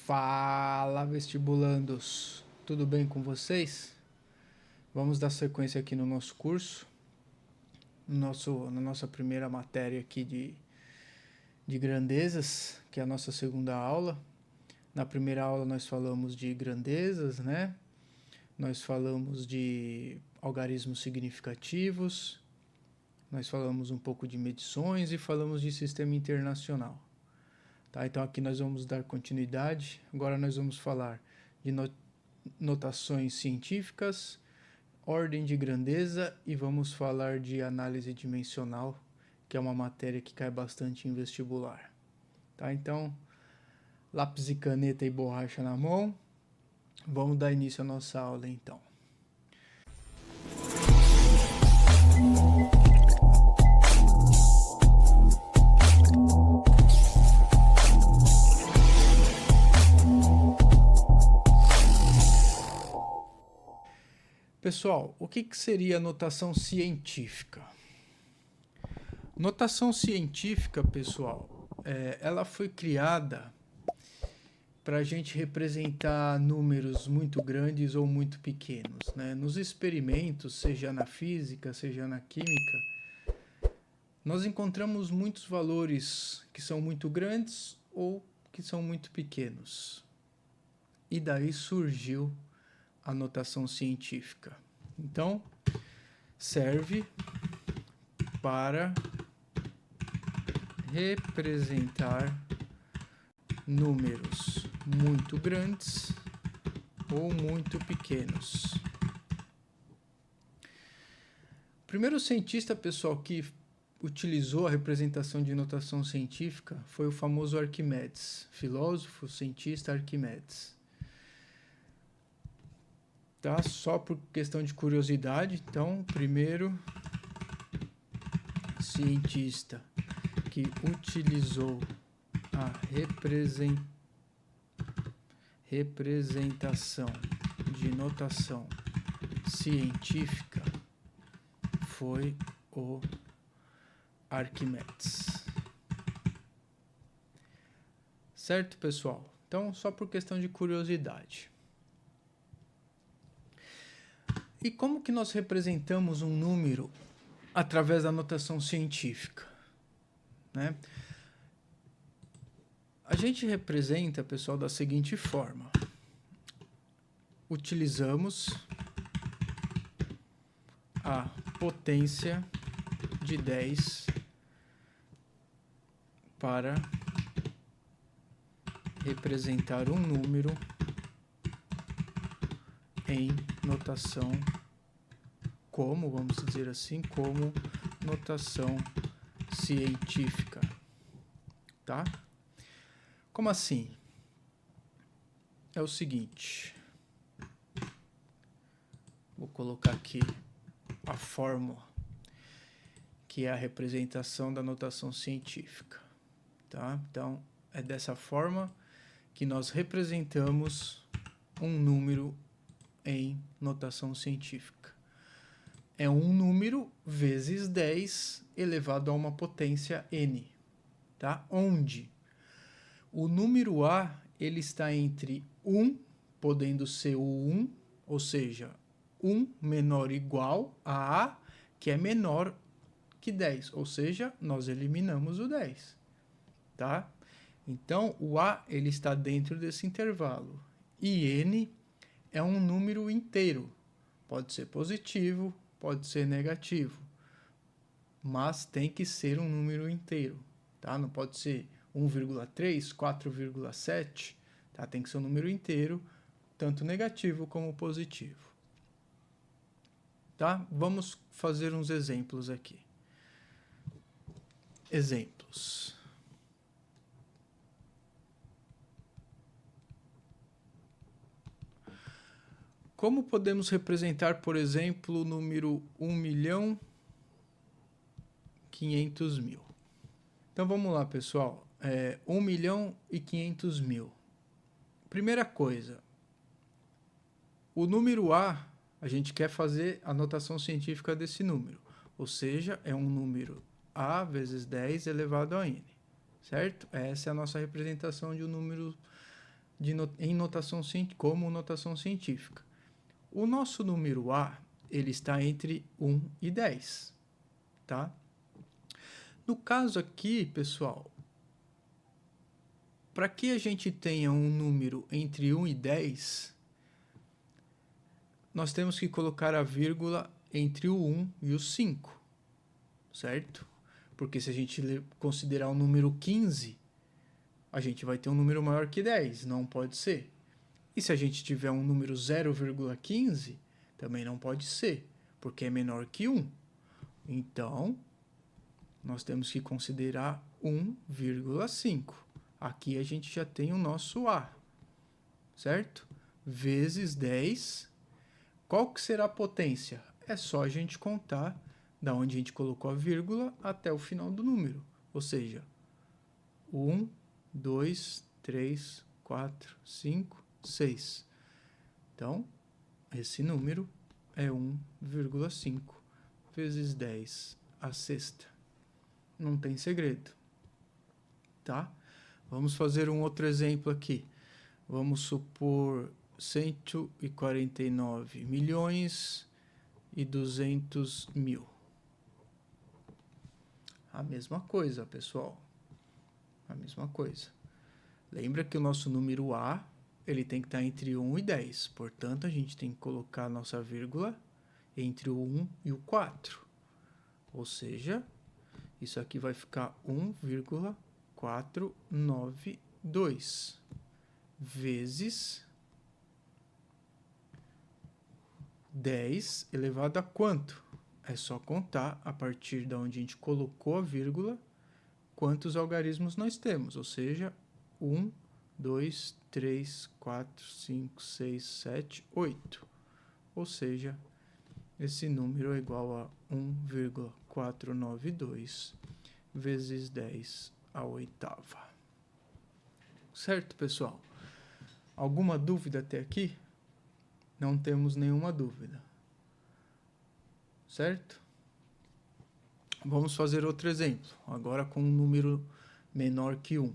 Fala, vestibulandos! Tudo bem com vocês? Vamos dar sequência aqui no nosso curso, na nossa primeira matéria aqui de grandezas, que é a nossa segunda aula. Na primeira aula nós falamos de grandezas, né? Nós falamos de algarismos significativos, nós falamos um pouco de medições e falamos de sistema internacional. Tá, então aqui nós vamos dar continuidade. Agora nós vamos falar de notações científicas, ordem de grandeza e vamos falar de análise dimensional, que é uma matéria que cai bastante em vestibular. Tá, então lápis e caneta e borracha na mão. Vamos dar início à nossa aula então. Pessoal, o que seria notação científica? Notação científica, pessoal, ela foi criada para a gente representar números muito grandes ou muito pequenos, né? Nos experimentos, seja na física, seja na química, nós encontramos muitos valores que são muito grandes ou que são muito pequenos. E daí surgiu a notação científica. Então, serve para representar números muito grandes ou muito pequenos. O primeiro cientista, pessoal, que utilizou a representação de notação científica foi o famoso Arquimedes, filósofo, cientista Arquimedes. Tá? Só por questão de curiosidade, então, primeiro cientista que utilizou a representação de notação científica foi o Arquimedes. Certo, pessoal? Então, só por questão de curiosidade. E como que nós representamos um número através da notação científica, né? A gente representa, pessoal, da seguinte forma. Utilizamos a potência de 10 para representar um número em notação como, vamos dizer assim, como notação científica, tá? Como assim? É o seguinte, vou colocar aqui a fórmula, que é a representação da notação científica, tá? Então, é dessa forma que nós representamos um número em notação científica. É um número vezes 10 elevado a uma potência n, tá? Onde o número A ele está entre 1, podendo ser o 1, ou seja, 1 menor ou igual a A, que é menor que 10, ou seja, nós eliminamos o 10, tá? Então, o A ele está dentro desse intervalo. E n é um número inteiro. Pode ser positivo, pode ser negativo. Mas tem que ser um número inteiro, tá? Não pode ser 1,3, 4,7, tá? Tem que ser um número inteiro, tanto negativo como positivo. Tá? Vamos fazer uns exemplos aqui. Exemplos. Como podemos representar, por exemplo, o número 1.500.000? Então vamos lá, pessoal. 1.500.000. Primeira coisa, o número A, a gente quer fazer a notação científica desse número. Ou seja, é um número A vezes 10 elevado a n. Certo? Essa é a nossa representação de um número como notação científica. O nosso número A, ele está entre 1 e 10, tá? No caso aqui, pessoal, para que a gente tenha um número entre 1 e 10, nós temos que colocar a vírgula entre o 1 e o 5, certo? Porque se a gente considerar o número 15, a gente vai ter um número maior que 10, não pode ser. E se a gente tiver um número 0,15, também não pode ser, porque é menor que 1. Então, nós temos que considerar 1,5. Aqui a gente já tem o nosso A, certo? Vezes 10. Qual que será a potência? É só a gente contar da onde a gente colocou a vírgula até o final do número. Ou seja, 1, 2, 3, 4, 5, 6. Então, esse número é 1,5 vezes 10 à sexta. Não tem segredo, tá? Vamos fazer um outro exemplo aqui. Vamos supor 149 milhões e 200 mil. A mesma coisa, pessoal. A mesma coisa. Lembra que o nosso número A, ele tem que estar entre 1 e 10. Portanto, a gente tem que colocar a nossa vírgula entre o 1 e o 4. Ou seja, isso aqui vai ficar 1,492 vezes 10 elevado a quanto? É só contar a partir de onde a gente colocou a vírgula quantos algarismos nós temos, ou seja, 1, 2, 3, 4, 5, 6, 7, 8. Ou seja, esse número é igual a 1,492 vezes 10 à oitava. Certo, pessoal? Alguma dúvida até aqui? Não temos nenhuma dúvida. Certo? Vamos fazer outro exemplo, agora com um número menor que 1.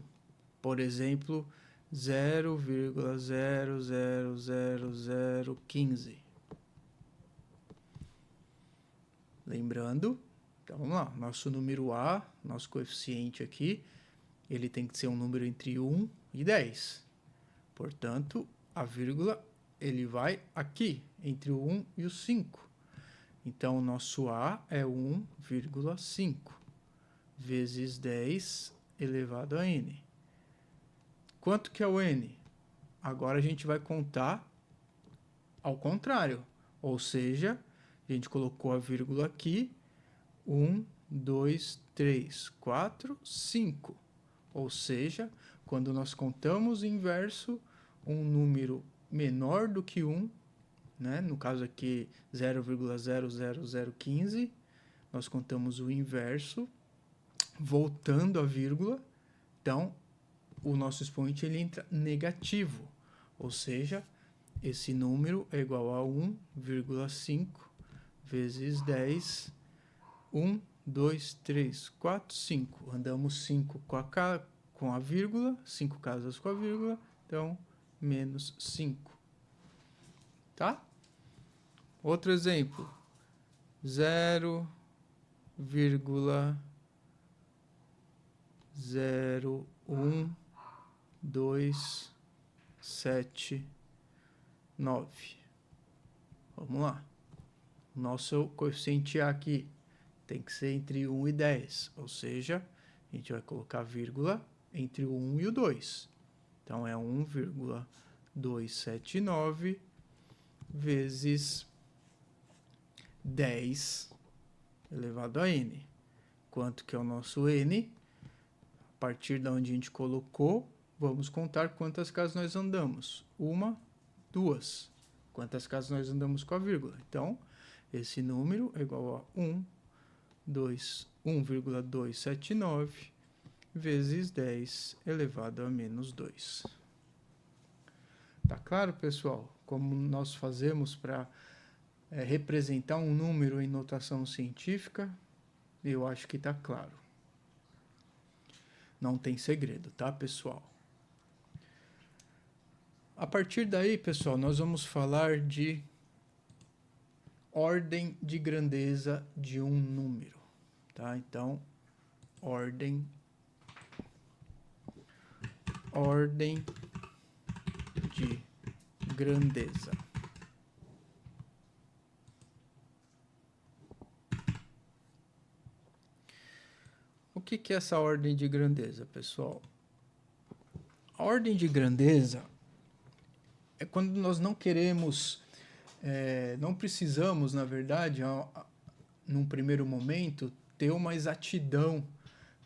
Por exemplo, 0,000015. Lembrando, então vamos lá, nosso número A, nosso coeficiente aqui, ele tem que ser um número entre 1 e 10. Portanto, a vírgula, ele vai aqui, entre o 1 e o 5. Então, o nosso A é 1,5 vezes 10 elevado a n. Quanto que é o n? Agora a gente vai contar ao contrário. Ou seja, a gente colocou a vírgula aqui, 1, 2, 3, 4, 5. Ou seja, quando nós contamos o inverso, um número menor do que 1, né? No caso aqui 0,00015, nós contamos o inverso, voltando a vírgula, então o nosso expoente ele entra negativo, ou seja, esse número é igual a 1,5 vezes 10, 1, 2, 3, 4, 5. Andamos 5 com a vírgula, 5 casas com a vírgula, então menos 5. Tá? Outro exemplo, 0,01279. Vamos lá. Nosso coeficiente A aqui tem que ser entre 1 e 10, ou seja, a gente vai colocar vírgula entre o 1 e o 2. Então, é 1,279 vezes 10 elevado a n. Quanto que é o nosso n? A partir de onde a gente colocou, vamos contar quantas casas nós andamos. 1, 2. Quantas casas nós andamos com a vírgula. Então, esse número é igual a 1,279 vezes 10 elevado a menos 2. Tá claro, pessoal? Como nós fazemos para representar um número em notação científica? Eu acho que tá claro. Não tem segredo, tá, pessoal? A partir daí, pessoal, nós vamos falar de ordem de grandeza de um número, tá? Então, ordem de grandeza. O que é essa ordem de grandeza, pessoal? A ordem de grandeza é quando nós não queremos, não precisamos, na verdade, num primeiro momento, ter uma exatidão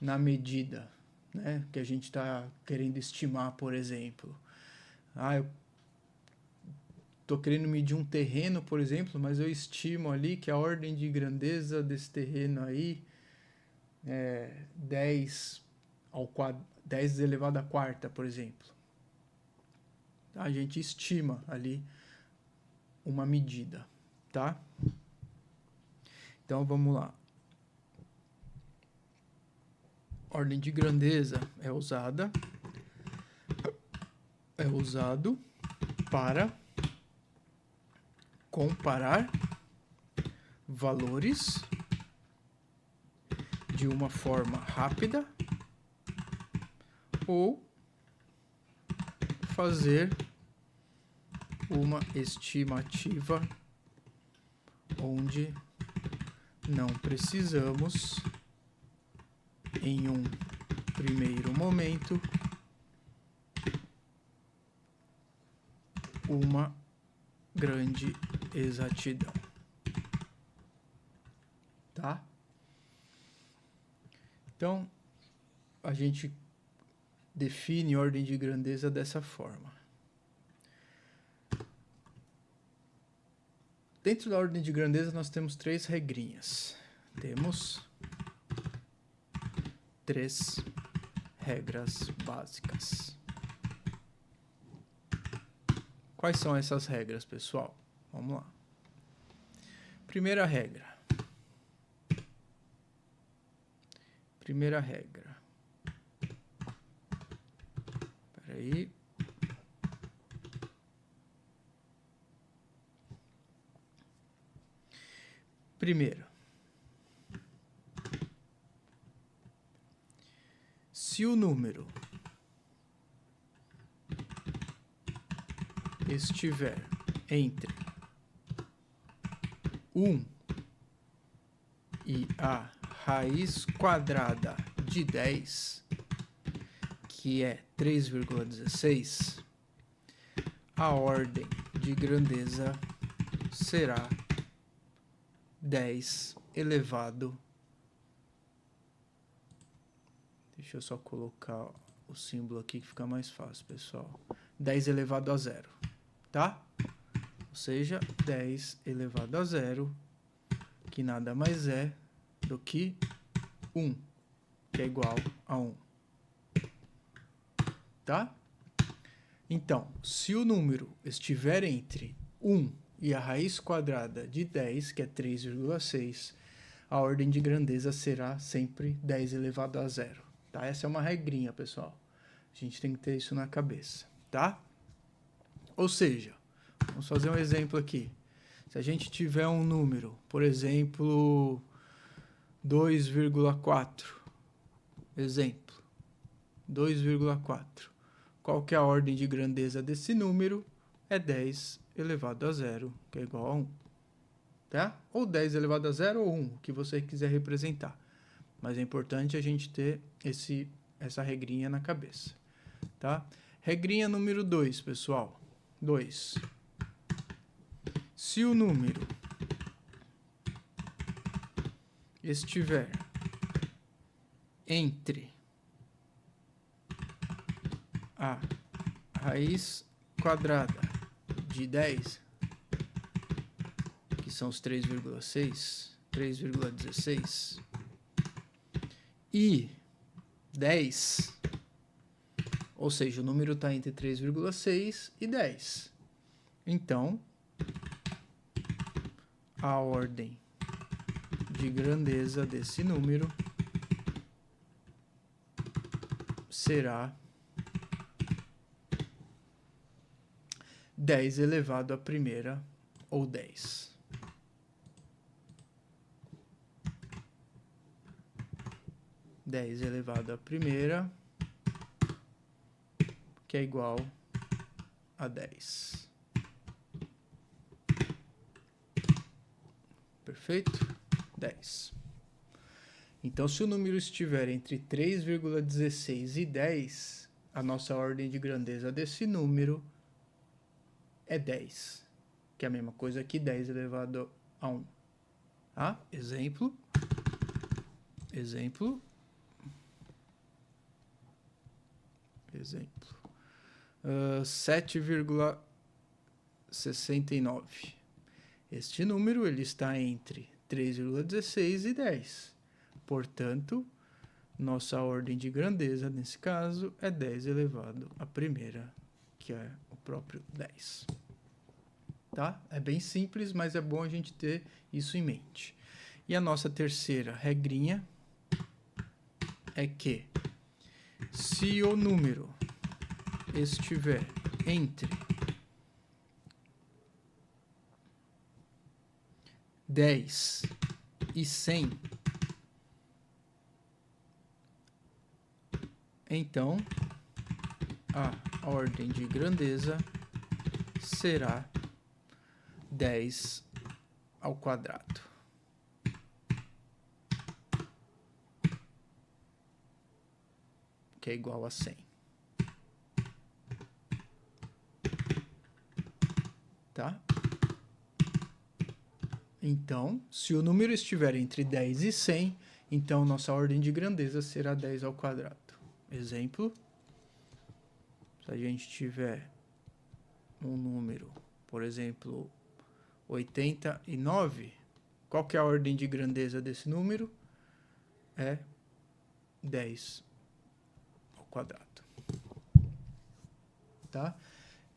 na medida, né, que a gente está querendo estimar, por exemplo. Eu estou querendo medir um terreno, por exemplo, mas eu estimo ali que a ordem de grandeza desse terreno aí é 10 elevado à quarta, por exemplo. A gente estima ali uma medida, tá? Então vamos lá. Ordem de grandeza é usado para comparar valores de uma forma rápida ou fazer uma estimativa onde não precisamos, em um primeiro momento, uma grande exatidão, tá? Então, a gente define ordem de grandeza dessa forma. Dentro da ordem de grandeza, nós temos 3 regrinhas. Temos 3 regras básicas. Quais são essas regras, pessoal? Vamos lá. Primeira regra. Espera aí. Primeiro, se o número estiver entre 1 e a raiz quadrada de 10, que é 3,16, a ordem de grandeza será 10 elevado. Deixa eu só colocar o símbolo aqui que fica mais fácil, pessoal. 10 elevado a 0, tá? Ou seja, 10 elevado a 0, que nada mais é do que 1, que é igual a 1. Tá? Então, se o número estiver entre 1 e a raiz quadrada de 10, que é 3,6, a ordem de grandeza será sempre 10 elevado a 0. Tá? Essa é uma regrinha, pessoal. A gente tem que ter isso na cabeça, tá? Ou seja, vamos fazer um exemplo aqui. Se a gente tiver um número, por exemplo, 2,4. Exemplo, 2,4. Qual que é a ordem de grandeza desse número? É 10 elevado a 0, que é igual a 1. Tá? Ou 10 elevado a 0 ou 1, o que você quiser representar. Mas é importante a gente ter essa regrinha na cabeça. Tá? Regrinha número 2, pessoal. 2. Se o número estiver entre a raiz quadrada de 10, que são os 3,16, e 10, ou seja, o número está entre 3,6 e 10. Então, a ordem de grandeza desse número será 10 elevado à primeira ou 10. Dez elevado à primeira, que é igual a 10. Perfeito? 10. Então, se o número estiver entre 3,16 e 10, a nossa ordem de grandeza desse número é 10, que é a mesma coisa que 10 elevado a 1. Tá? Exemplo. 7,69. Este número ele está entre 3,16 e 10. Portanto, nossa ordem de grandeza, nesse caso, é 10 elevado à primeira, que é o próprio 10. Tá? É bem simples, mas é bom a gente ter isso em mente. E a nossa terceira regrinha é que se o número estiver entre 10 e 100, então a ordem de grandeza será 10 ao quadrado. Que é igual a 100. Tá? Então, se o número estiver entre 10 e 100, então nossa ordem de grandeza será 10 ao quadrado. Exemplo, se a gente tiver um número, por exemplo, 89, qual que é a ordem de grandeza desse número? É 10 ao quadrado. Tá?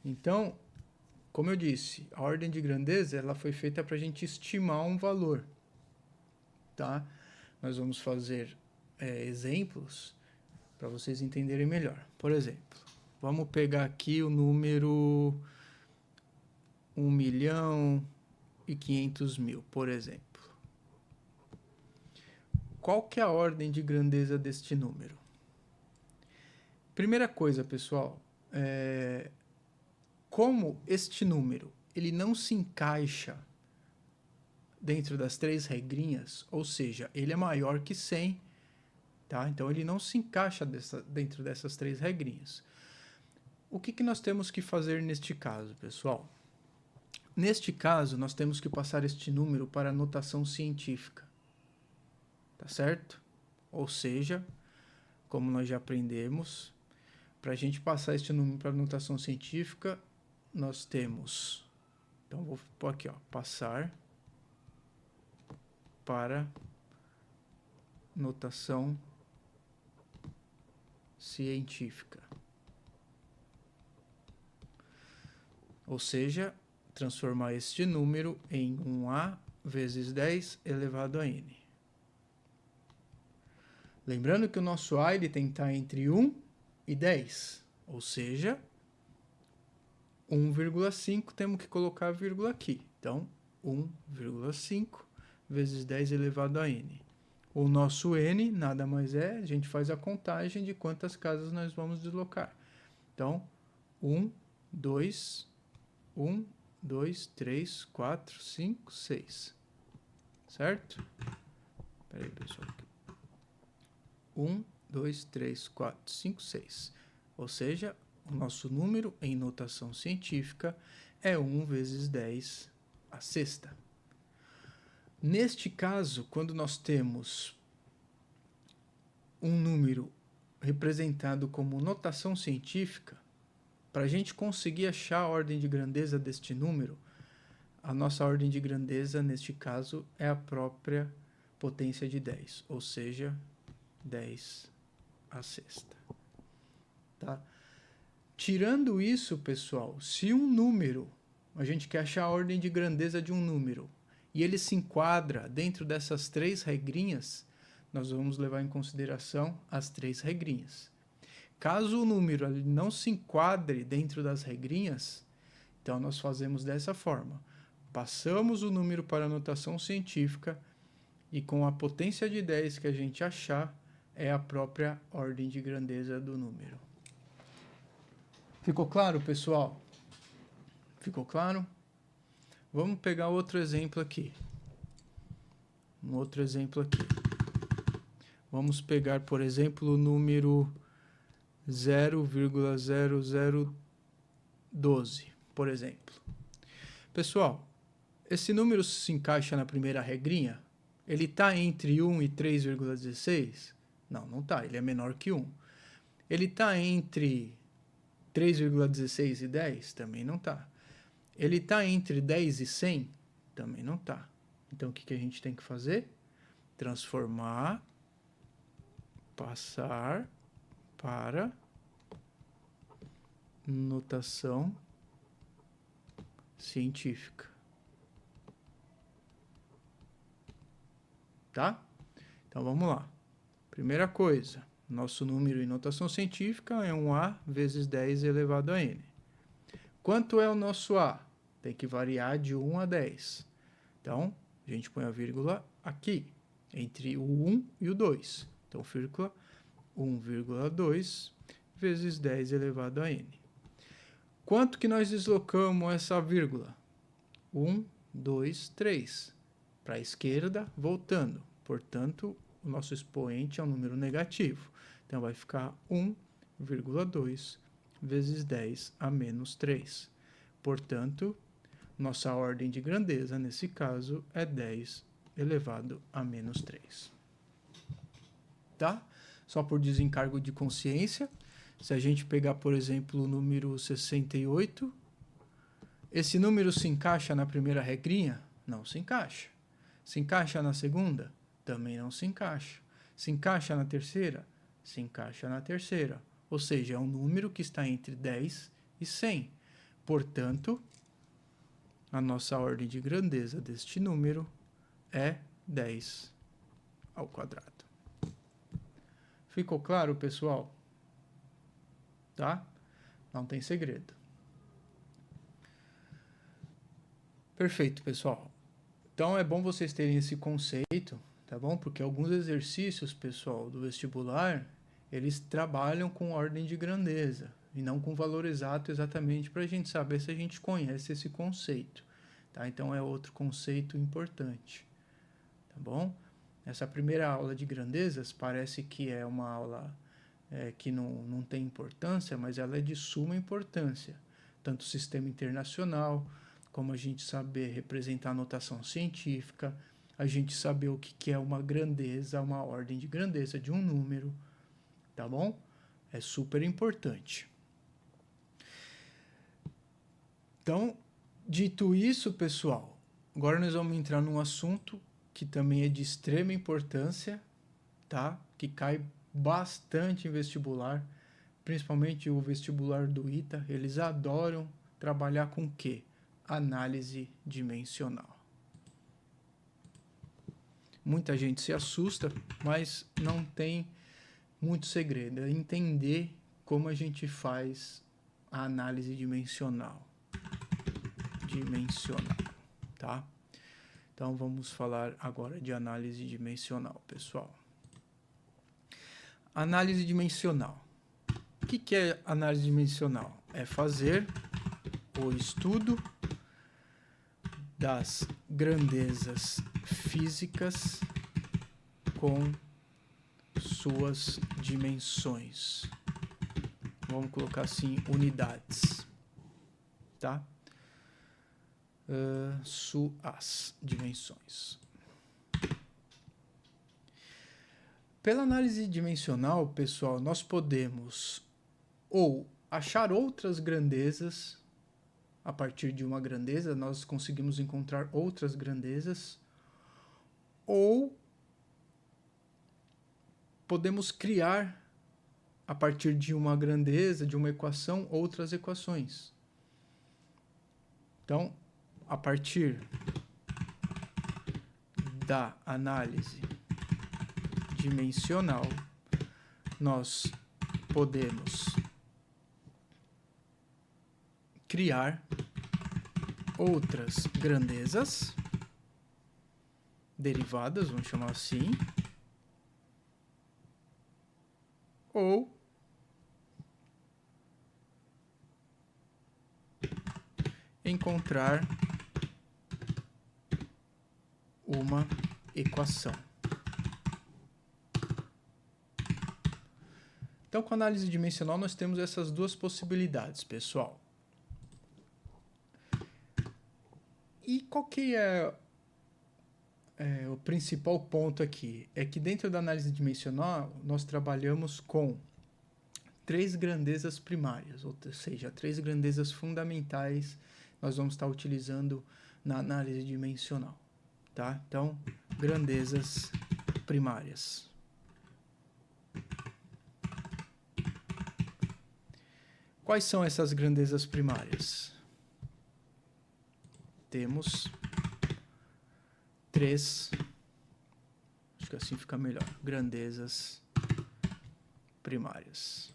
Então, como eu disse, a ordem de grandeza ela foi feita para a gente estimar um valor. Tá? Nós vamos fazer exemplos para vocês entenderem melhor. Por exemplo, vamos pegar aqui o número 1.500.000, por exemplo. Qual que é a ordem de grandeza deste número? Primeira coisa, pessoal, como este número ele não se encaixa dentro das 3 regrinhas, ou seja, ele é maior que 100, tá? Então ele não se encaixa dentro dessas 3 regrinhas. O que nós temos que fazer neste caso, pessoal? Neste caso, nós temos que passar este número para a notação científica, tá certo? Ou seja, como nós já aprendemos, para a gente passar este número para a notação científica, nós temos, então vou pôr aqui, ó, passar para notação científica. Ou seja, transformar este número em 1A vezes 10 elevado a n. Lembrando que o nosso A ele tem que estar entre 1 e 10, ou seja, 1,5 temos que colocar a vírgula aqui. Então, 1,5 vezes 10 elevado a n. O nosso n nada mais é, a gente faz a contagem de quantas casas nós vamos deslocar. Então, 1, 2, 3, 4, 5, 6. Certo? Espera aí, pessoal. 1, 2, 3, 4, 5, 6. Ou seja, o nosso número em notação científica é 1 vezes 10 à sexta. Neste caso, quando nós temos um número representado como notação científica, para a gente conseguir achar a ordem de grandeza deste número, a nossa ordem de grandeza, neste caso, é a própria potência de 10, ou seja, 10 à sexta. Tá? Tirando isso, pessoal, se um número, a gente quer achar a ordem de grandeza de um número, e ele se enquadra dentro dessas 3 regrinhas, nós vamos levar em consideração as 3 regrinhas. Caso o número não se enquadre dentro das regrinhas, Então, nós fazemos dessa forma. Passamos o número para a notação científica e com a potência de 10 que a gente achar, é a própria ordem de grandeza do número. Ficou claro, pessoal? Ficou claro? Vamos pegar outro exemplo aqui. Um outro exemplo aqui. Vamos pegar, por exemplo, o número 0,0012, por exemplo. Pessoal, esse número se encaixa na primeira regrinha? Ele está entre 1 e 3,16? Não, não está. Ele é menor que 1. Ele está entre 3,16 e 10? Também não está. Ele está entre 10 e 100? Também não está. Então, o que a gente tem que fazer? Transformar, passar para notação científica. Tá? Então, vamos lá. Primeira coisa, nosso número em notação científica é 1A vezes 10 elevado a n. Quanto é o nosso A? Tem que variar de 1 a 10. Então, a gente põe a vírgula aqui, entre o 1 e o 2. Então, vírgula 1,2 vezes 10 elevado a n. Quanto que nós deslocamos essa vírgula? 1, 2, 3. Para a esquerda, voltando. Portanto, o nosso expoente é um número negativo. Então, vai ficar 1,2 vezes 10 a menos 3. Portanto, nossa ordem de grandeza, nesse caso, é 10 elevado a menos 3. Tá? Só por desencargo de consciência, se a gente pegar, por exemplo, o número 68, esse número se encaixa na primeira regrinha? Não se encaixa. Se encaixa na segunda? Também não se encaixa. Se encaixa na terceira? Se encaixa na terceira. Ou seja, é um número que está entre 10 e 100. Portanto, a nossa ordem de grandeza deste número é 10 ao quadrado. Ficou claro, pessoal? Tá? Não tem segredo. Perfeito, pessoal. Então, é bom vocês terem esse conceito, tá bom? Porque alguns exercícios, pessoal, do vestibular, eles trabalham com ordem de grandeza e não com valor exato exatamente para a gente saber se a gente conhece esse conceito, tá? Então, é outro conceito importante, tá bom? Essa primeira aula de grandezas parece que é uma aula que não tem importância, mas ela é de suma importância, tanto o sistema internacional, como a gente saber representar a notação científica, a gente saber o que é uma grandeza, uma ordem de grandeza de um número, tá bom? É super importante. Então, dito isso, pessoal, agora nós vamos entrar num assunto que também é de extrema importância, tá? Que cai bastante em vestibular, principalmente o vestibular do ITA, eles adoram trabalhar com o quê? Análise dimensional. Muita gente se assusta, mas não tem muito segredo. É entender como a gente faz a análise dimensional. Tá? Então, vamos falar agora de análise dimensional, pessoal. Análise dimensional. O que é análise dimensional? É fazer o estudo das grandezas físicas com suas dimensões. Vamos colocar assim, unidades, tá? Suas dimensões. Pela análise dimensional, pessoal, nós podemos ou achar outras grandezas. A partir de uma grandeza, nós conseguimos encontrar outras grandezas, ou podemos criar, a partir de uma grandeza, de uma equação, outras equações. Então, a partir da análise dimensional, nós podemos criar outras grandezas derivadas, vamos chamar assim, ou encontrar uma equação. Então, com a análise dimensional, nós temos essas duas possibilidades, pessoal. E qual que é o principal ponto aqui? É que dentro da análise dimensional, nós trabalhamos com 3 grandezas primárias, ou seja, 3 grandezas fundamentais nós vamos estar utilizando na análise dimensional, tá? Então, grandezas primárias. Quais são essas grandezas primárias? Temos 3, acho que assim fica melhor, grandezas primárias.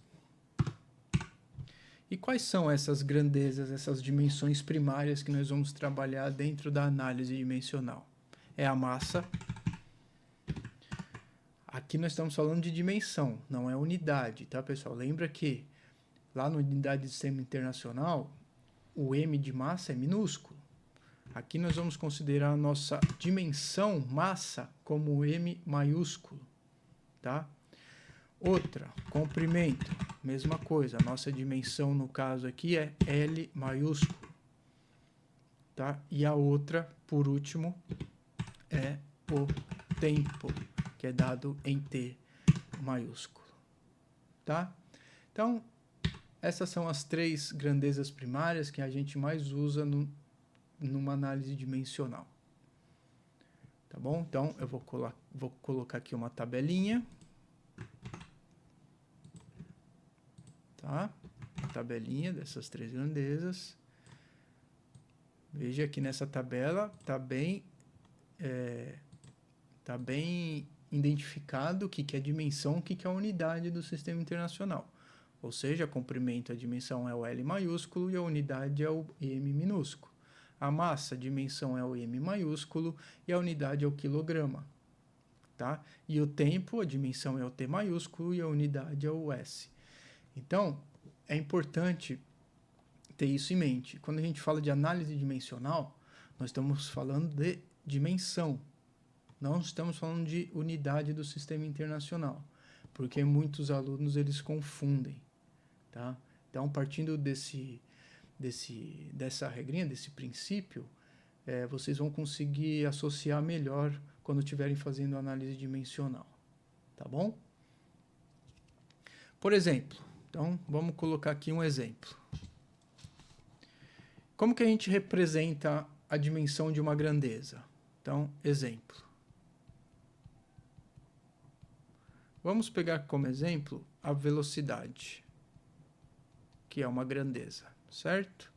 E quais são essas grandezas, essas dimensões primárias que nós vamos trabalhar dentro da análise dimensional? É a massa. Aqui nós estamos falando de dimensão, não é unidade, tá, pessoal? Lembra que lá na unidade de sistema internacional, o M de massa é minúsculo. Aqui nós vamos considerar a nossa dimensão massa como M maiúsculo, tá? Outra, comprimento, mesma coisa. A nossa dimensão, no caso aqui, é L maiúsculo, tá? E a outra, por último, é o tempo, que é dado em T maiúsculo, tá? Então, essas são as 3 grandezas primárias que a gente mais usa numa análise dimensional. Tá bom? Então, eu vou colocar aqui uma tabelinha. Tá? Uma tabelinha dessas 3 grandezas. Veja que nessa tabela está bem identificado o que é dimensão, o que é a unidade do sistema internacional. Ou seja, comprimento, a dimensão é o L maiúsculo e a unidade é o M minúsculo. A massa, a dimensão é o M maiúsculo e a unidade é o quilograma. Tá? E o tempo, a dimensão é o T maiúsculo e a unidade é o S. Então, é importante ter isso em mente. Quando a gente fala de análise dimensional, nós estamos falando de dimensão. Não estamos falando de unidade do sistema internacional, porque muitos alunos eles confundem, tá? Então, partindo dessa regrinha, desse princípio, vocês vão conseguir associar melhor quando estiverem fazendo análise dimensional, tá bom? Por exemplo, então vamos colocar aqui um exemplo. Como que a gente representa a dimensão de uma grandeza? Então, exemplo. Vamos pegar como exemplo a velocidade, que é uma grandeza, certo?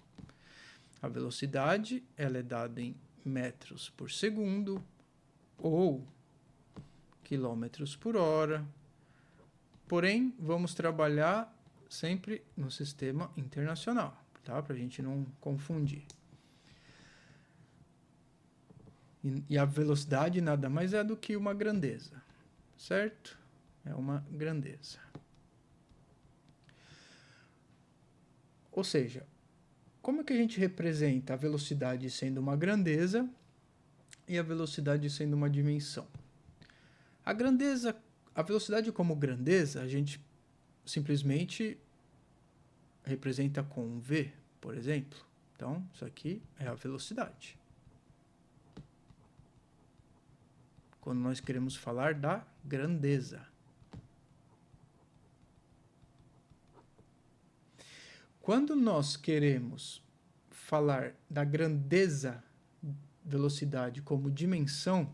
A velocidade ela é dada em metros por segundo ou quilômetros por hora. Porém, vamos trabalhar sempre no sistema internacional, tá? Para a gente não confundir. E a velocidade nada mais é do que uma grandeza, certo? É uma grandeza. Ou seja, como é que a gente representa a velocidade sendo uma grandeza e a velocidade sendo uma dimensão? A velocidade como grandeza, a gente simplesmente representa com V, por exemplo. Então, isso aqui é a velocidade. Quando nós queremos falar da grandeza. Quando nós queremos falar da grandeza, velocidade como dimensão,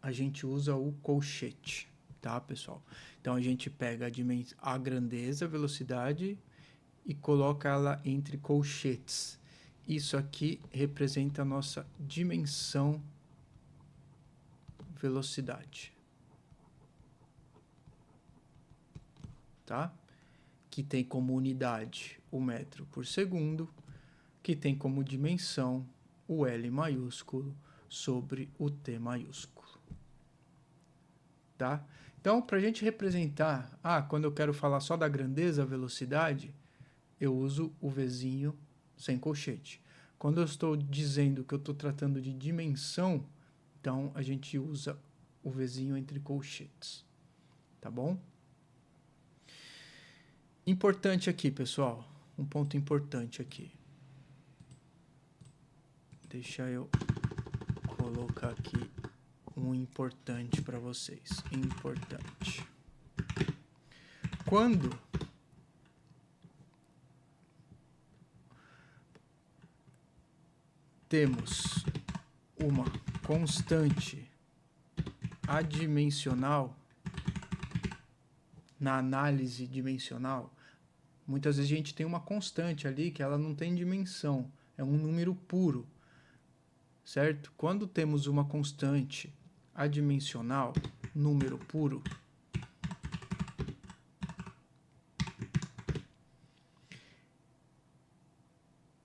a gente usa o colchete, tá, pessoal? Então, a gente pega a grandeza, velocidade e coloca ela entre colchetes. Isso aqui representa a nossa dimensão velocidade, tá? Que tem como unidade o metro por segundo que tem como dimensão o L maiúsculo sobre o T maiúsculo. Tá? Então, para a gente representar, quando eu quero falar só da grandeza, velocidade, eu uso o Vzinho sem colchete. Quando eu estou dizendo que eu estou tratando de dimensão, então a gente usa o Vzinho entre colchetes. Tá bom? Importante aqui, pessoal. Um ponto importante aqui. Deixa eu colocar aqui um importante para vocês. Importante. Quando temos uma constante adimensional na análise dimensional, muitas vezes a gente tem uma constante ali que ela não tem dimensão, é um número puro, certo? Quando temos uma constante adimensional, número puro,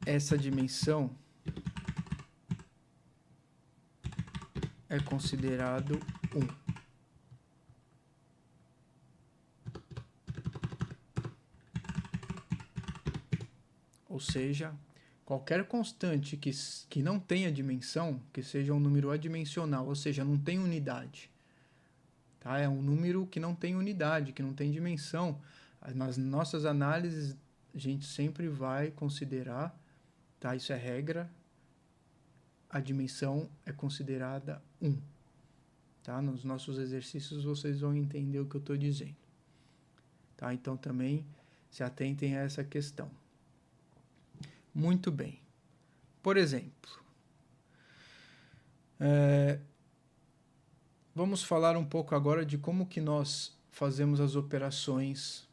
essa dimensão é considerado 1. Ou seja, qualquer constante que não tenha dimensão, que seja um número adimensional, ou seja, não tem unidade, tá? É um número que não tem unidade, que não tem dimensão. Nas nossas análises, a gente sempre vai considerar, tá? Isso é regra, a dimensão é considerada 1. Tá? Nos nossos exercícios vocês vão entender o que eu estou dizendo. Tá? Então também se atentem a essa questão. Muito bem. Por exemplo, vamos falar um pouco agora de como que nós fazemos as operações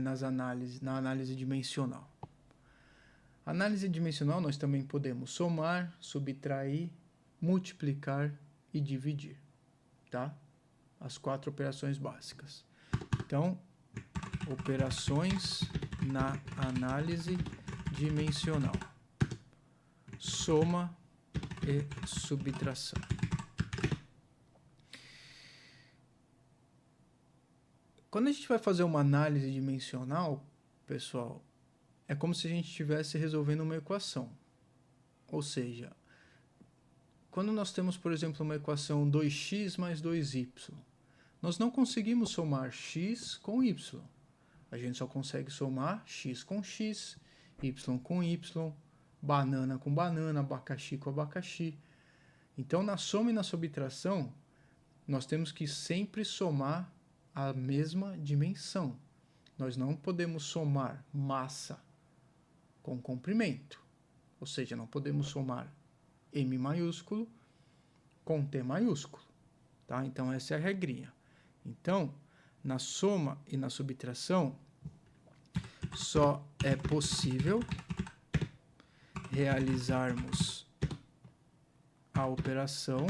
na análise dimensional. Análise dimensional nós também podemos somar, subtrair, multiplicar e dividir, tá? As 4 operações básicas. Então, operações na análise dimensional: soma e subtração. Quando a gente vai fazer uma análise dimensional, pessoal, é como se a gente estivesse resolvendo uma equação. Ou seja, quando nós temos, por exemplo, uma equação 2x mais 2y, nós não conseguimos somar x com y. A gente só consegue somar x com x, y com y, banana com banana, abacaxi com abacaxi. Então, na soma e na subtração, nós temos que sempre somar a mesma dimensão. Nós não podemos somar massa com comprimento. Ou seja, não podemos somar M maiúsculo com T maiúsculo. Tá? Então, essa é a regrinha. Então, na soma e na subtração, só é possível realizarmos a operação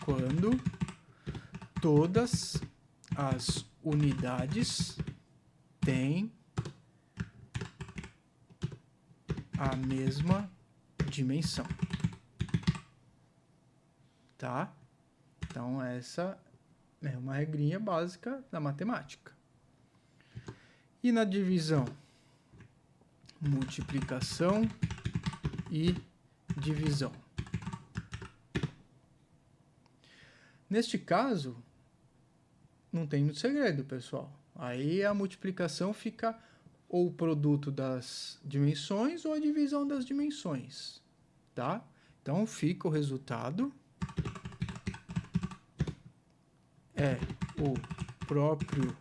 quando todas as unidades têm a mesma dimensão. Tá? Então, essa é uma regrinha básica da matemática. E na divisão? Multiplicação e divisão. Neste caso, não tem muito segredo, pessoal. Aí a multiplicação fica ou o produto das dimensões ou a divisão das dimensões, tá? Então fica o resultado é o próprio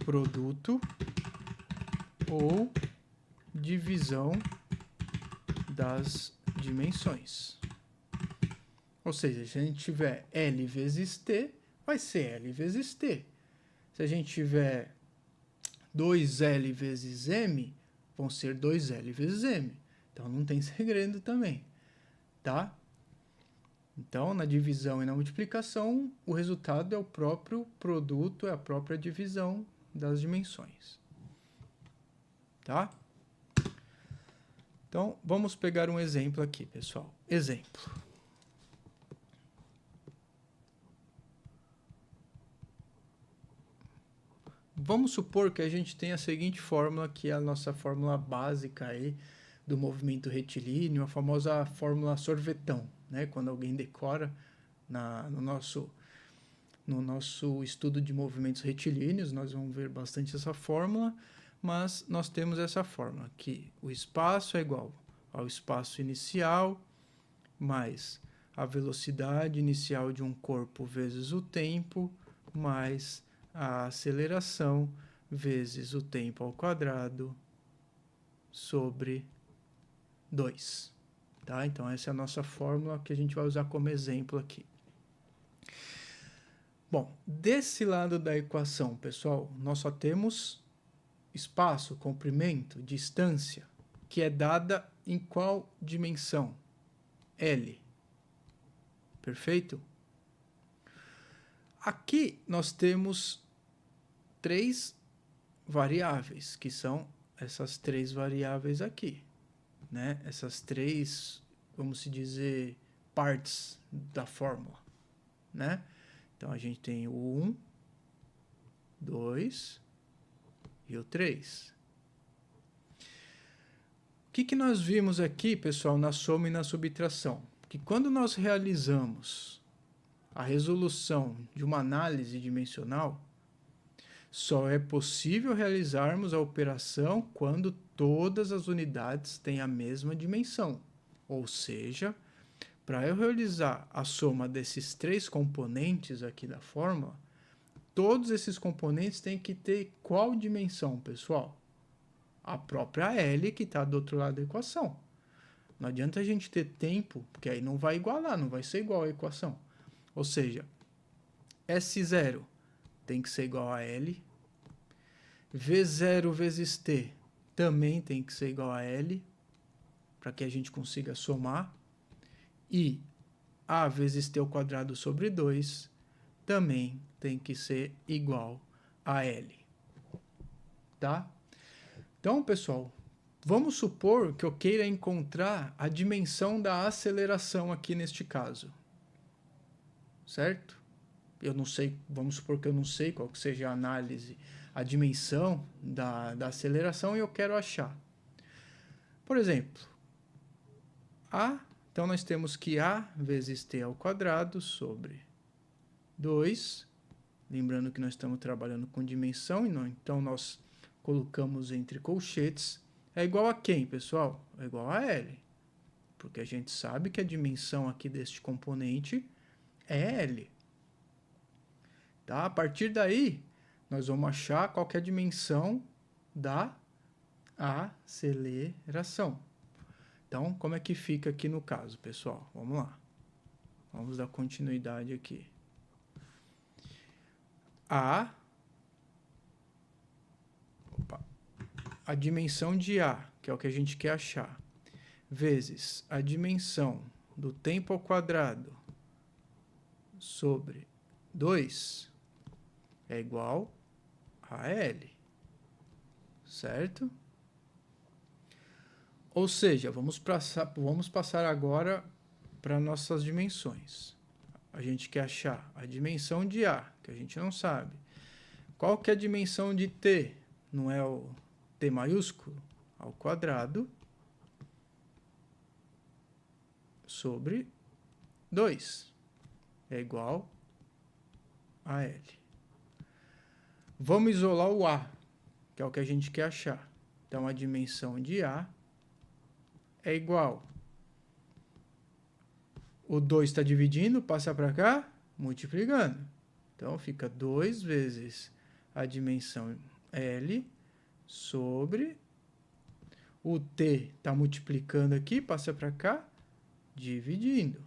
produto ou divisão das dimensões. Ou seja, se a gente tiver L vezes T, vai ser L vezes T. Se a gente tiver 2L vezes M, vão ser 2L vezes M. Então não tem segredo também, tá? Então, na divisão e na multiplicação, o resultado é o próprio produto, é a própria divisão das dimensões. Tá? Então, vamos pegar um exemplo aqui, pessoal. Exemplo. Vamos supor que a gente tem a seguinte fórmula, que é a nossa fórmula básica aí do movimento retilíneo, a famosa fórmula sorvetão, né? Quando alguém decora no nosso estudo de movimentos retilíneos, nós vamos ver bastante essa fórmula, mas nós temos essa fórmula, que o espaço é igual ao espaço inicial mais a velocidade inicial de um corpo vezes o tempo mais a aceleração vezes o tempo ao quadrado sobre 2. Tá? Então, essa é a nossa fórmula que a gente vai usar como exemplo aqui. Bom, desse lado da equação, pessoal, nós só temos espaço, comprimento, distância, que é dada em qual dimensão? L. Perfeito? Aqui nós temos 3 variáveis, que são essas 3 variáveis aqui, né? Essas 3, vamos se dizer, partes da fórmula, né? Então, a gente tem o 1, 2 e o 3. O que nós vimos aqui, pessoal, na soma e na subtração? Que quando nós realizamos a resolução de uma análise dimensional, só é possível realizarmos a operação quando todas as unidades têm a mesma dimensão. Ou seja, para eu realizar a soma desses 3 componentes aqui da fórmula, todos esses componentes têm que ter qual dimensão, pessoal? A própria L que está do outro lado da equação. Não adianta a gente ter tempo, porque aí não vai igualar, não vai ser igual à equação. Ou seja, S0 tem que ser igual a L, V0 vezes T também tem que ser igual a L, para que a gente consiga somar, e A vezes T ao quadrado sobre 2 também tem que ser igual a L. Tá? Então, pessoal, vamos supor que eu queira encontrar a dimensão da aceleração aqui neste caso. Certo? Eu não sei, vamos supor que eu não sei qual que seja a análise, a dimensão da aceleração e eu quero achar. Por exemplo, então nós temos que A vezes T ao quadrado sobre 2. Lembrando que nós estamos trabalhando com dimensão, então nós colocamos entre colchetes. É igual a quem, pessoal? É igual a L. Porque a gente sabe que a dimensão aqui deste componente é L. Tá? A partir daí, nós vamos achar qual que é a dimensão da aceleração. Então, como é que fica aqui no caso, pessoal? Vamos lá. Vamos dar continuidade aqui. A dimensão de A, que é o que a gente quer achar, vezes a dimensão do tempo ao quadrado sobre 2 é igual a L. Certo? Ou seja, vamos passar agora para nossas dimensões. A gente quer achar a dimensão de A, que a gente não sabe. Qual que é a dimensão de T? Não é o T maiúsculo? Ao quadrado sobre 2 é igual a L. Vamos isolar o A, que é o que a gente quer achar. Então, a dimensão de A é igual. O 2 está dividindo, passa para cá, multiplicando. Então, fica 2 vezes a dimensão L sobre... O T está multiplicando aqui, passa para cá, dividindo.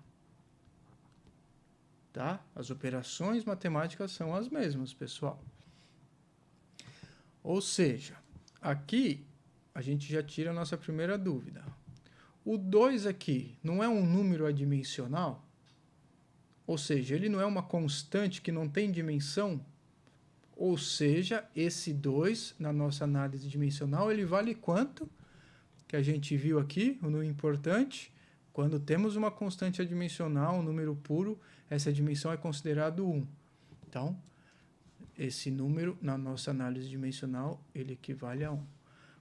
Tá? As operações matemáticas são as mesmas, pessoal. Ou seja, aqui a gente já tira a nossa primeira dúvida. O 2 aqui não é um número adimensional? Ou seja, ele não é uma constante que não tem dimensão? Ou seja, esse 2, na nossa análise dimensional, ele vale quanto? que a gente viu aqui, no importante, quando temos uma constante adimensional, um número puro, essa dimensão é considerado 1. Então, esse número, na nossa análise dimensional, ele equivale a 1.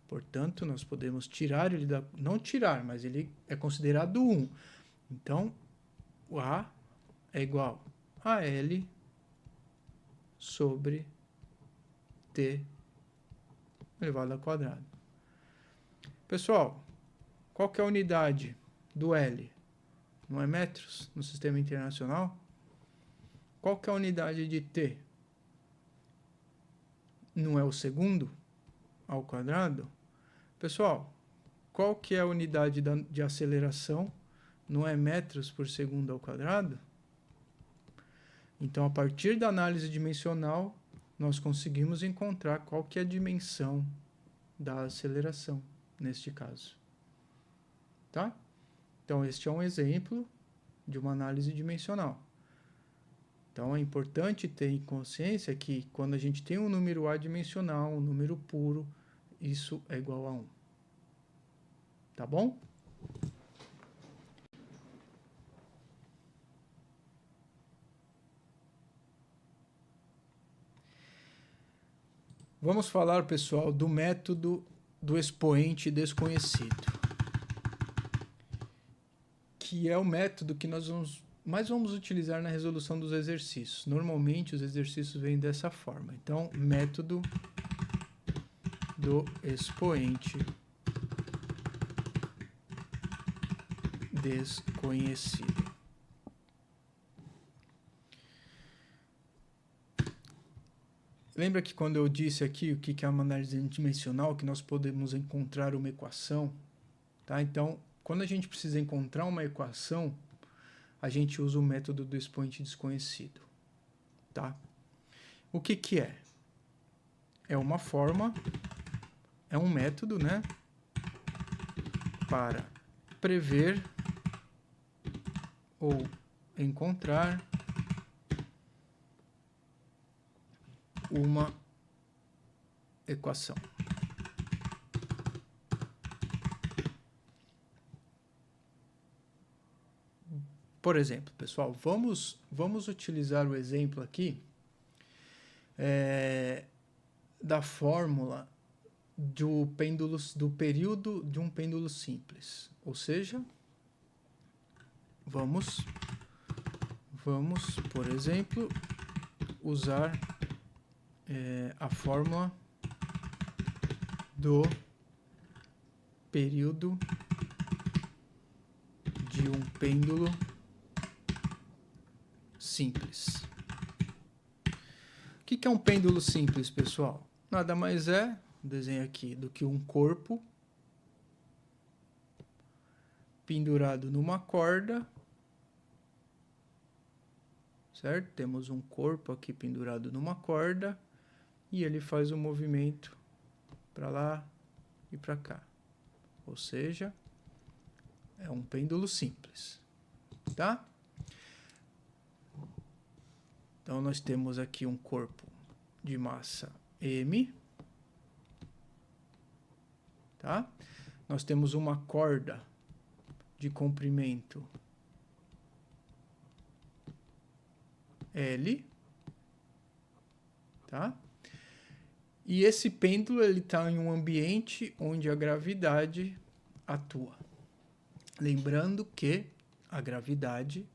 Portanto, nós podemos tirar ele da... Não tirar, mas ele é considerado 1. Então, o A é igual a L sobre T elevado ao quadrado. Pessoal, qual que é a unidade do L? Não é metros no sistema internacional? Qual que é a unidade de T? Não é o segundo ao quadrado? Pessoal, qual que é a unidade de aceleração? Não é metros por segundo ao quadrado? Então, a partir da análise dimensional, nós conseguimos encontrar qual que é a dimensão da aceleração, neste caso. Tá? Então, este é um exemplo de uma análise dimensional. Então, é importante ter em consciência que quando a gente tem um número adimensional, um número puro, isso é igual a 1. Tá bom? Vamos falar, pessoal, do método do expoente desconhecido, que é o método que nós mais vamos utilizar na resolução dos exercícios. Normalmente, os exercícios vêm dessa forma. Então, método do expoente desconhecido. Lembra que quando eu disse aqui o que é uma análise dimensional, que nós podemos encontrar uma equação, tá? Então, quando a gente precisa encontrar uma equação, a gente usa o método do expoente desconhecido, tá? O que é? É uma forma, é um método, né? Para prever ou encontrar uma equação. Por exemplo, pessoal, vamos utilizar o exemplo aqui da fórmula do período de um pêndulo simples. Ou seja, vamos, por exemplo, usar a fórmula do período de um pêndulo simples. O que é um pêndulo simples, pessoal? Nada mais é, desenho aqui, do que um corpo pendurado numa corda, certo? Temos um corpo aqui pendurado numa corda e ele faz um movimento para lá e para cá. Ou seja, é um pêndulo simples, tá? Então, nós temos aqui um corpo de massa M, tá? Nós temos uma corda de comprimento L, tá? E esse pêndulo ele está em um ambiente onde a gravidade atua. Lembrando que a gravidade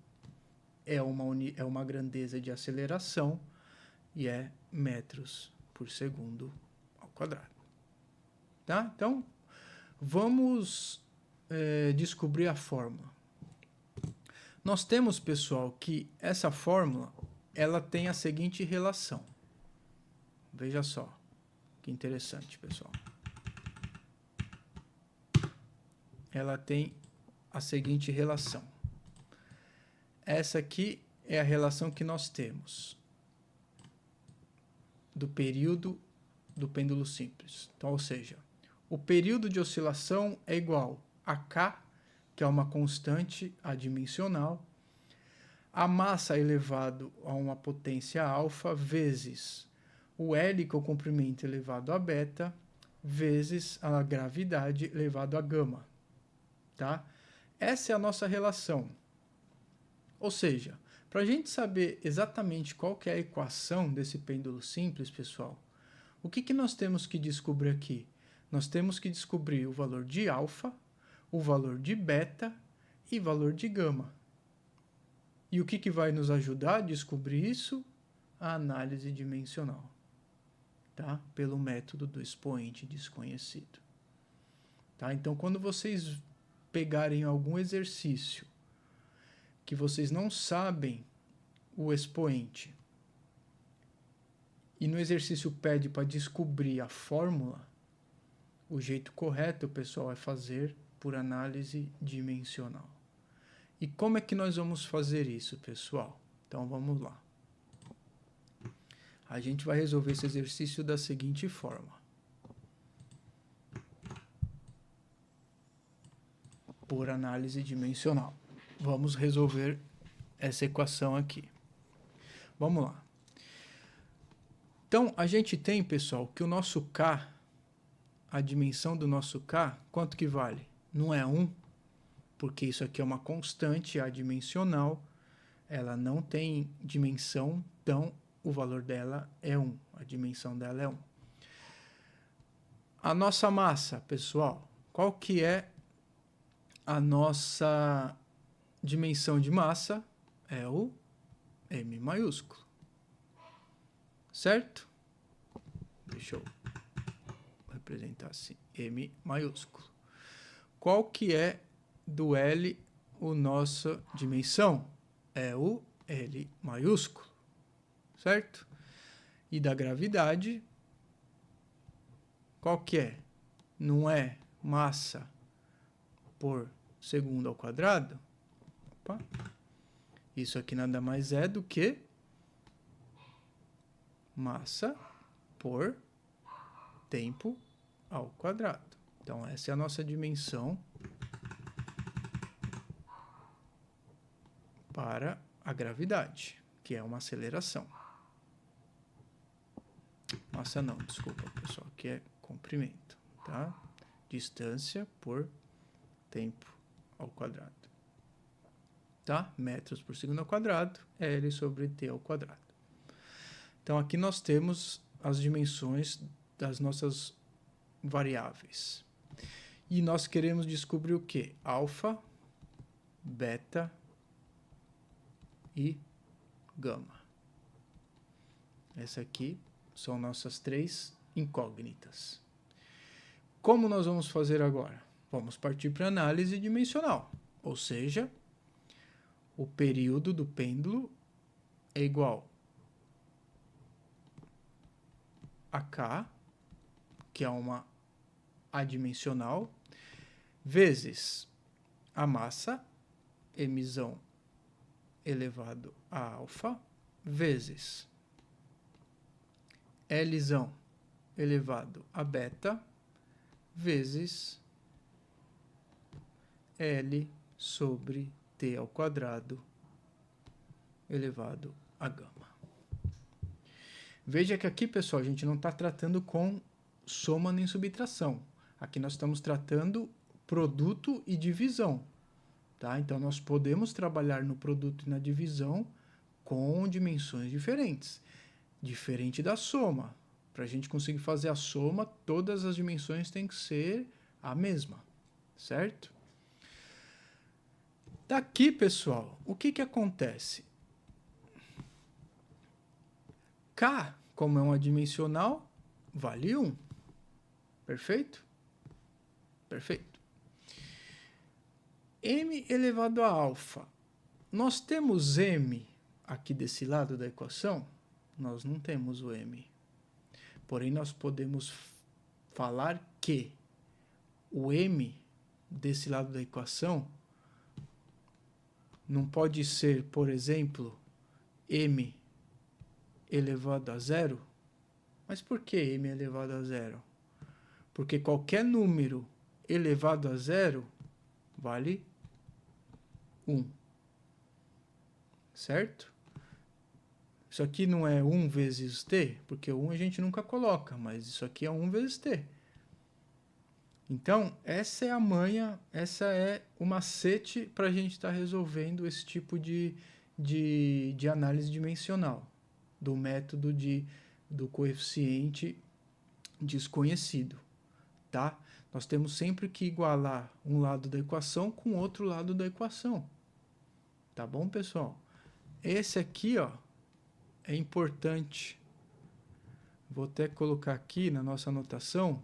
é uma grandeza de aceleração e é metros por segundo ao quadrado. Tá? Então, vamos descobrir a fórmula. Nós temos, pessoal, que essa fórmula ela tem a seguinte relação. Veja só, que interessante, pessoal. Ela tem a seguinte relação. Essa aqui é a relação que nós temos do período do pêndulo simples. Então, ou seja, o período de oscilação é igual a K, que é uma constante adimensional, a massa elevado a uma potência alfa, vezes o L, que é o comprimento elevado a beta, vezes a gravidade elevado a gama, tá? Essa é a nossa relação. Ou seja, para a gente saber exatamente qual que é a equação desse pêndulo simples, pessoal, o que nós temos que descobrir aqui? Nós temos que descobrir o valor de alfa, o valor de beta e valor de gama. E o que vai nos ajudar a descobrir isso? A análise dimensional, tá? Pelo método do expoente desconhecido. Tá? Então, quando vocês pegarem algum exercício que vocês não sabem o expoente e no exercício pede para descobrir a fórmula, o jeito correto, pessoal, é fazer por análise dimensional. E como é que nós vamos fazer isso, pessoal? Então vamos lá. A gente vai resolver esse exercício da seguinte forma. Por análise dimensional. Vamos resolver essa equação aqui. Vamos lá. Então, a gente tem, pessoal, que o nosso K, a dimensão do nosso K, quanto que vale? Não é 1, porque isso aqui é uma constante adimensional, ela não tem dimensão, então o valor dela é 1, a dimensão dela é 1. A nossa massa, pessoal, qual que é a nossa dimensão de massa? É o M maiúsculo, certo? Deixa eu representar assim, M maiúsculo. Qual que é do L a nossa dimensão? É o L maiúsculo, certo? E da gravidade, qual que é? Não é massa por segundo ao quadrado? Opa. Isso aqui nada mais é do que massa por tempo ao quadrado. Então, essa é a nossa dimensão para a gravidade, que é uma aceleração. Massa não, desculpa, pessoal, que é comprimento, tá? Distância por tempo ao quadrado. Tá? Metros por segundo ao quadrado, L sobre T ao quadrado. Então, aqui nós temos as dimensões das nossas variáveis. E nós queremos descobrir o quê? Alfa, beta e gama. Essa aqui são nossas três incógnitas. Como nós vamos fazer agora? Vamos partir para análise dimensional, ou seja, o período do pêndulo é igual a K, que é uma adimensional, vezes a massa, emissão elevado a alfa, vezes L elevado a beta, vezes L sobre T ao quadrado elevado a gama. Veja que aqui, pessoal, a gente não está tratando com soma nem subtração. Aqui nós estamos tratando produto e divisão. Tá? Então, nós podemos trabalhar no produto e na divisão com dimensões diferentes. Diferente da soma. Para a gente conseguir fazer a soma, todas as dimensões têm que ser a mesma. Certo? Daqui, pessoal, o que acontece? K, como é uma dimensional, vale 1. Perfeito? Perfeito. M elevado a alfa. Nós temos M aqui desse lado da equação? Nós não temos o M. Porém, nós podemos falar que o M desse lado da equação não pode ser, por exemplo, M elevado a zero. Mas por que M elevado a zero? Porque qualquer número elevado a zero vale 1. Certo? Isso aqui não é 1 vezes t, porque 1 a gente nunca coloca, mas isso aqui é 1 vezes t. Então, essa é a manha, essa é o macete para a gente estar resolvendo esse tipo de análise dimensional, do método do coeficiente desconhecido, tá? Nós temos sempre que igualar um lado da equação com o outro lado da equação. Tá bom, pessoal? Esse aqui, ó, é importante. Vou até colocar aqui na nossa anotação.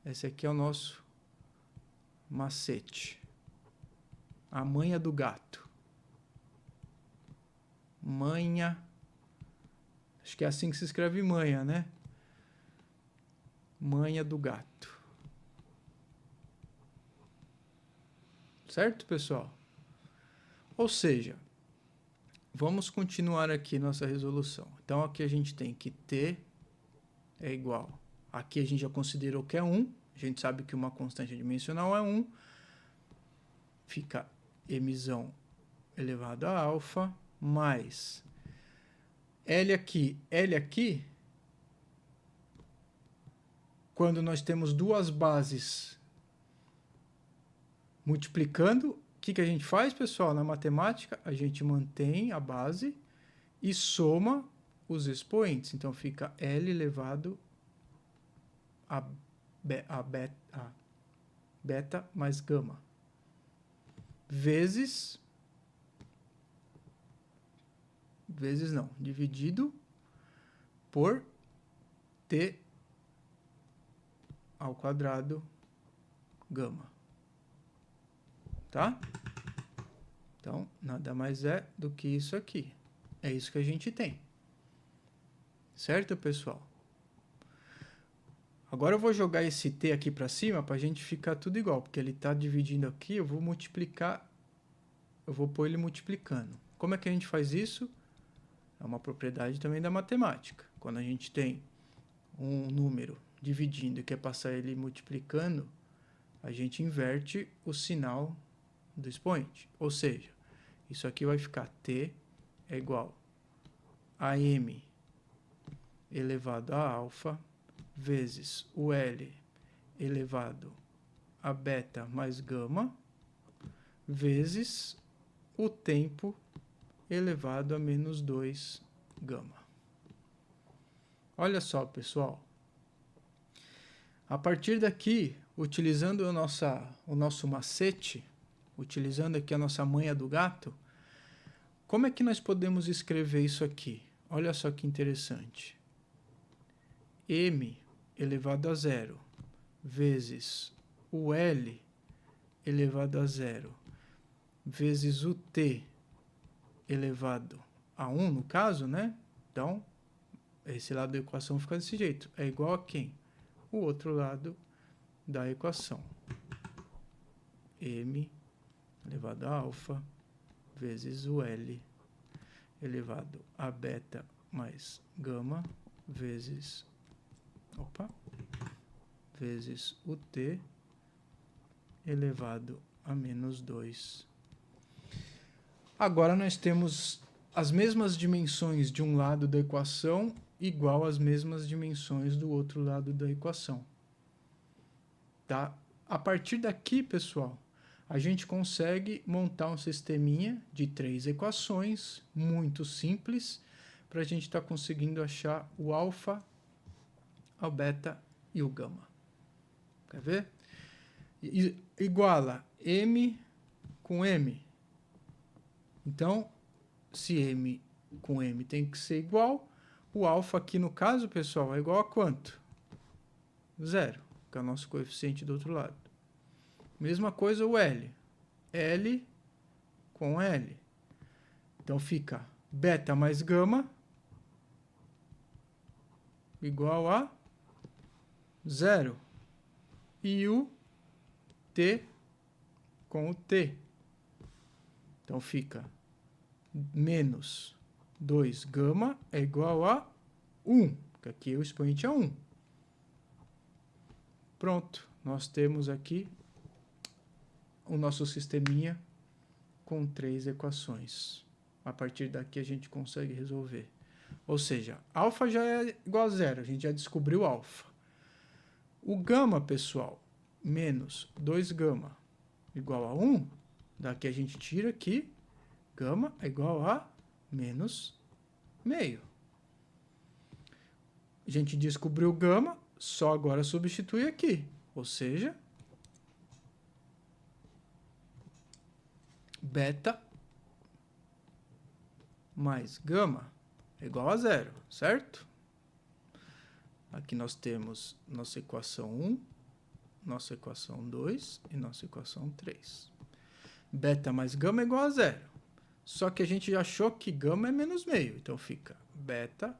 Esse aqui é o nosso macete. A manha do gato. Manha. Acho que é assim que se escreve manha, né? Manha do gato. Certo, pessoal? Ou seja, vamos continuar aqui nossa resolução. Então, aqui a gente tem que T é igual. Aqui a gente já considerou que é 1. A gente sabe que uma constante dimensional é 1. Fica emissão elevado a alfa, mais L aqui, quando nós temos duas bases multiplicando, o que a gente faz, pessoal? Na matemática, a gente mantém a base e soma os expoentes. Então, fica L elevado a beta mais gama, dividido por T ao quadrado gama. Tá? Então, nada mais é do que isso aqui. É isso que a gente tem. Certo, pessoal? Agora eu vou jogar esse T aqui para cima para a gente ficar tudo igual, porque ele está dividindo aqui, eu vou multiplicar, eu vou pôr ele multiplicando. Como é que a gente faz isso? É uma propriedade também da matemática. Quando a gente tem um número dividindo e quer passar ele multiplicando, a gente inverte o sinal do expoente. Ou seja, isso aqui vai ficar T é igual a M elevado a alfa vezes o L elevado a beta mais gama vezes o tempo elevado a menos 2 gama. Olha só, pessoal. A partir daqui, utilizando o nosso macete, utilizando aqui a nossa manha do gato, como é que nós podemos escrever isso aqui? Olha só que interessante. M elevado a 0 vezes o L elevado a 0 vezes o T elevado a 1, no caso, né? Então, esse lado da equação fica desse jeito. É igual a quem? O outro lado da equação. M elevado a alfa vezes o L elevado a beta mais gama vezes o T elevado a menos 2. Agora nós temos as mesmas dimensões de um lado da equação igual às mesmas dimensões do outro lado da equação. Tá? A partir daqui, pessoal, a gente consegue montar um sisteminha de 3 equações muito simples para a gente estar conseguindo achar o alfa, o beta e o gama. Quer ver? Iguala M com M. Então, se M com M tem que ser igual, o alfa aqui no caso, pessoal, é igual a quanto? 0, que é o nosso coeficiente do outro lado. Mesma coisa o L. L com L. Então fica beta mais gama igual a 0. E o T com o T. Então fica menos 2 gama é igual a 1, porque aqui o expoente é 1. Pronto, nós temos aqui o nosso sisteminha com 3 equações. A partir daqui a gente consegue resolver. Ou seja, alfa já é igual a 0, a gente já descobriu alfa. O gama, pessoal, menos 2 gama igual a 1, daqui a gente tira que gama é igual a menos meio. A gente descobriu gama, só agora substitui aqui, ou seja, beta mais gama é igual a 0, certo? Aqui nós temos nossa equação 1, nossa equação 2 e nossa equação 3. Beta mais gama é igual a 0. Só que a gente já achou que gama é menos meio. Então fica beta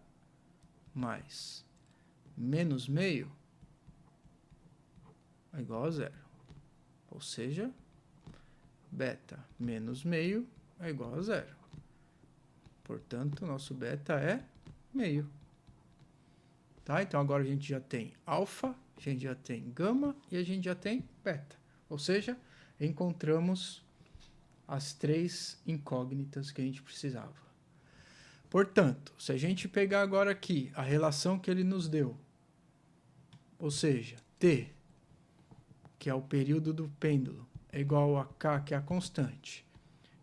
mais menos meio é igual a 0. Ou seja, beta menos meio é igual a 0. Portanto, nosso beta é meio. Tá? Então agora a gente já tem alfa, a gente já tem gama e a gente já tem beta. Ou seja, encontramos as 3 incógnitas que a gente precisava. Portanto, se a gente pegar agora aqui a relação que ele nos deu, ou seja, t, que é o período do pêndulo, é igual a k, que é a constante,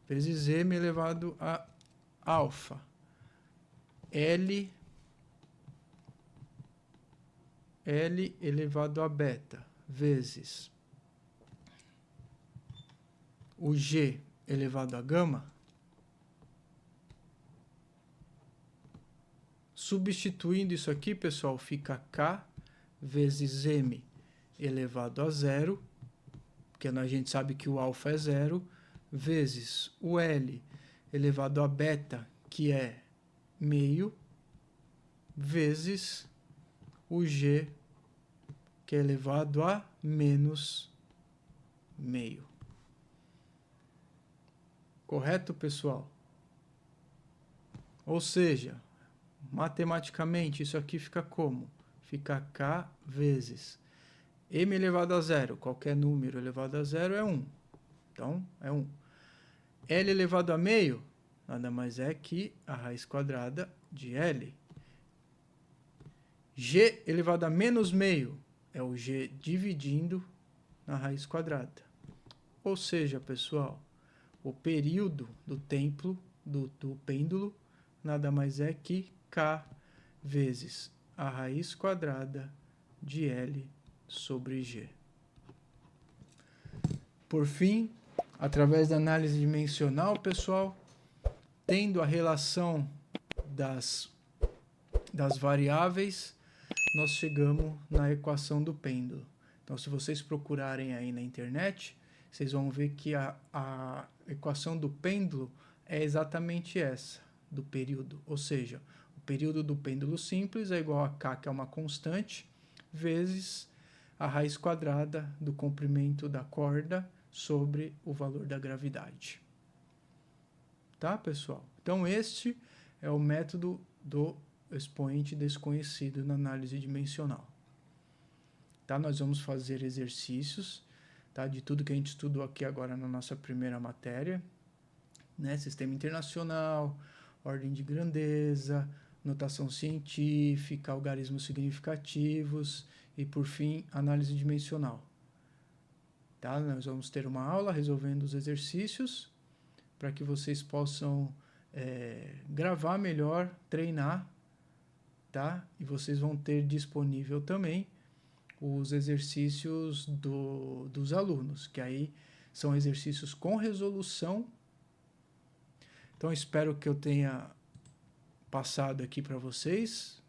vezes m elevado a alfa, L elevado a beta, vezes o G elevado a gama, substituindo isso aqui, pessoal, fica K vezes M elevado a 0, porque a gente sabe que o alfa é 0, vezes o L elevado a beta, que é meio, vezes o G, que é elevado a menos meio. Correto, pessoal? Ou seja, matematicamente, isso aqui fica como? Fica K vezes M elevado a 0, qualquer número elevado a 0 é 1. Então, é 1. L elevado a meio, nada mais é que a raiz quadrada de L. G elevado a menos meio é o G dividindo na raiz quadrada. Ou seja, pessoal, o período do tempo do pêndulo nada mais é que K vezes a raiz quadrada de L sobre G. Por fim, através da análise dimensional, pessoal, tendo a relação das variáveis, nós chegamos na equação do pêndulo. Então, se vocês procurarem aí na internet, vocês vão ver que a equação do pêndulo é exatamente essa, do período. Ou seja, o período do pêndulo simples é igual a K, que é uma constante, vezes a raiz quadrada do comprimento da corda sobre o valor da gravidade. Tá, pessoal? Então, este é o método do expoente desconhecido na análise dimensional. Tá? Nós vamos fazer exercícios, tá? De tudo que a gente estudou aqui agora na nossa primeira matéria, né? Sistema internacional, ordem de grandeza, notação científica, algarismos significativos e, por fim, análise dimensional. Tá? Nós vamos ter uma aula resolvendo os exercícios para que vocês possam gravar melhor, treinar, tá? E vocês vão ter disponível também os exercícios dos alunos, que aí são exercícios com resolução. Então, espero que eu tenha passado aqui para vocês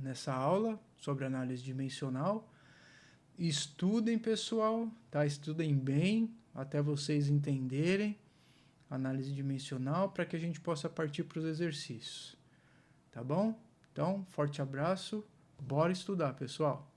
nessa aula sobre análise dimensional. Estudem, pessoal, tá? Estudem bem até vocês entenderem análise dimensional para que a gente possa partir para os exercícios. Tá bom? Então, forte abraço. Bora estudar, pessoal!